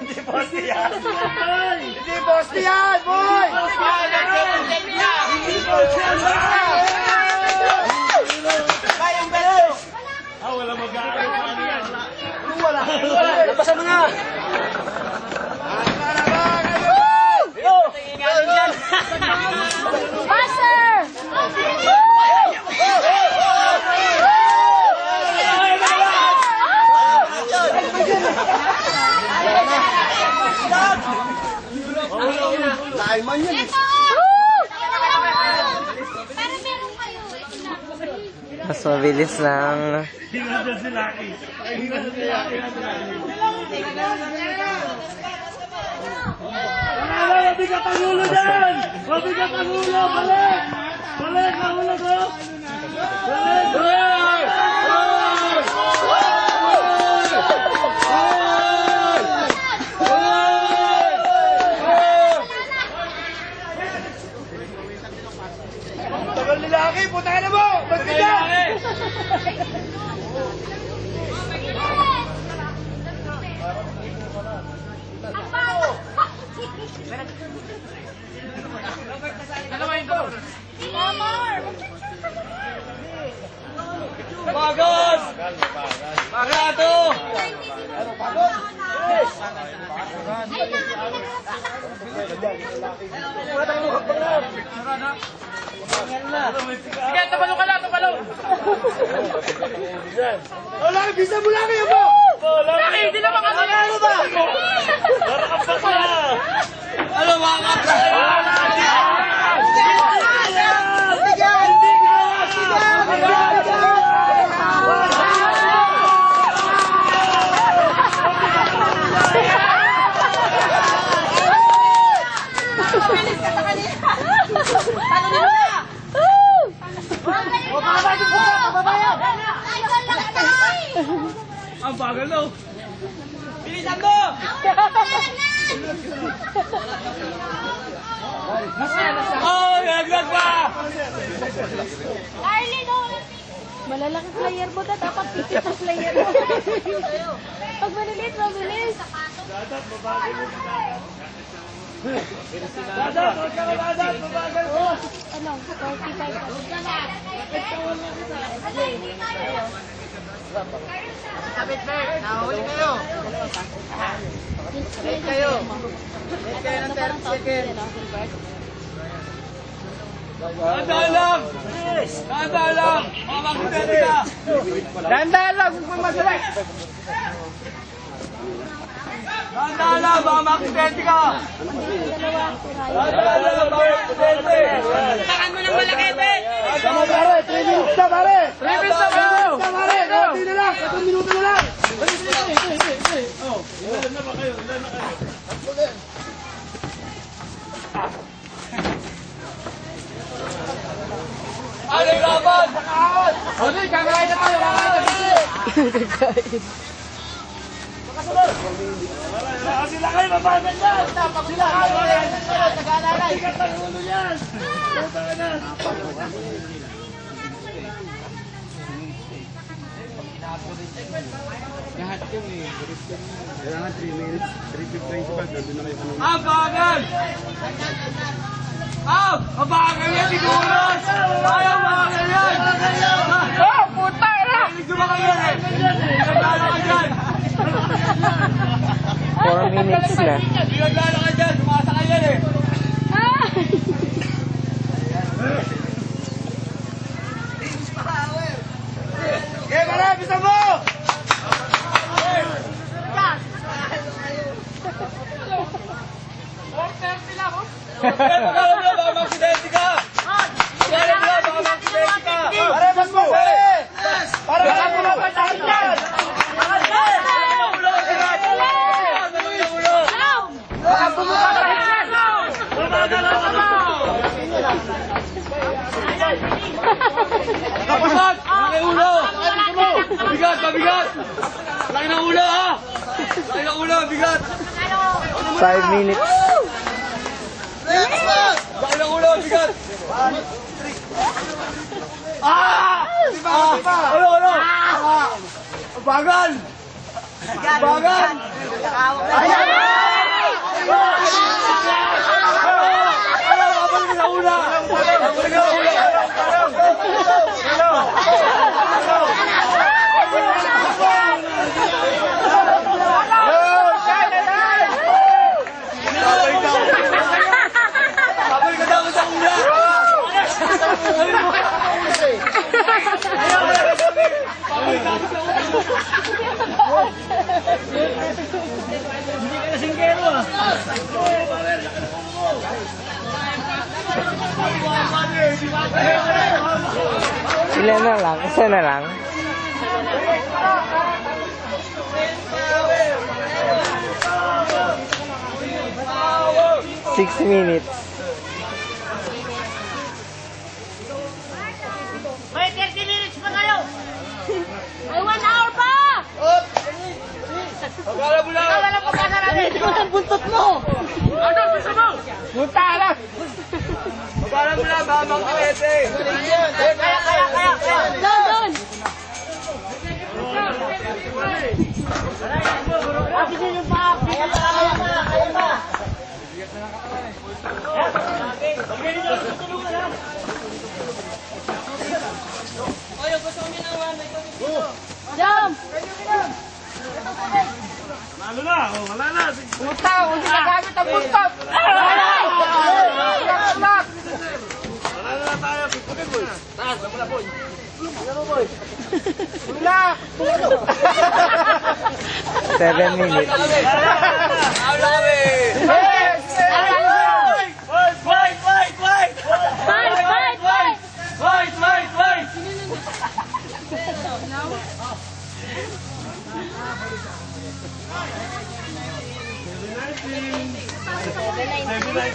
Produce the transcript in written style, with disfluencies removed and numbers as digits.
Hindi poste yan! Hindi poste yan, boy! Hindi poste yan! Kayang pero! Wala mag-aaral yan. Wala! Labasan mo na! Passer! Laiman yan. Mas mabilis lang. Mabigat ang ulo dyan! Mabigat ang ulo! Balik! Balik ang ulo ko! Balik! Tagal lalaki! Punta na mo! Magbigyan! Bagus! Pagado! Sige, tabalo ka lang, tabalo! Wala, bisa mo lang kayo mo! Laki, hindi naman kami! Ano ba? Narakapag na! Ano mga kapatid? Ang bagal no? Bilisan mo! Oh, naglag pa! Malalaki player mo na, dapat pipit na player mo. Pag malilit, mabilis. Dadat, mabagal mo. Dadat, huwag ka na dadat, mabagal mo. Ano, 45 Sabit, Bert. Nahuli kayo. Sabit kayo. Sabit kayo ng 30 seconds. Dahan lang! Dahan lang! Mamakitete ka! Dahan lang! Huwag mo masalit! Dahan lang! Mamakitete ka! Dahan lang! Mamakitete! Takan mo ng malaki, Bet! Tama pare! 3 minutes na pare! 3 minutes na pare! Konti na lang! 1 minuto na lang! Ilan na ba kayo? Ilan na kayo? Ano yung laban? Sakaon! Hindi, kakain na tayo! Kakain na kasi! Kakain! Makasunod! Sila kayo, mabagal yan! Sila kayo! Nag-aalalay! Sikat ang ulo yan! Punta ka na! Lahat yung kailangan 3 minutes, 3:25, nandun na kayo kanina. Ang bagal! Ang bagal yan, siguros! Ayaw bagal yan! Oh, puta na! Sumakal yan eh! Naglalala ka dyan! 4 minutes na. Naglalala ka dyan! Sumasakal yan eh! Okay, pare! Bisa mo! Pagkalam na, baka maksidente ka! Pagkalam na, baka maksidente ka! Pare, mas mo! Pare, baka pumapasahin yan! Baka pumapasahin yan! Bumagalaw ka mo! Kapasag! Laki ulo! Mabigat! Mabigat! bigat! 5 minutes. Laki ng ulo, bigat! Ano? Bagal! Bagal! Babalik ka sa una! Babalik ka sa una! Babalik ka daw sa una! Hindi ka kasingkero ah! Ilan na lang? Isa na lang? Six minutes. May 30 minutes pa kayo! May 1 hour pa! Pagkala mo lang! Walang pagkana namin! Ito ang buntot mo! Ano? Gusto mo? Punta ka lang! Pagkala mo lang, babang kawete! Doon! Kasi din yung pa! Kaya pa! Jump! Ano na? Wala na! Punta! Hindi na gamit ang buntot! Alay! Wala na tayo! Pagpagin boy! Taas! Wala boy! Wala! 7 minutes. Wala kami! Wait! Wait!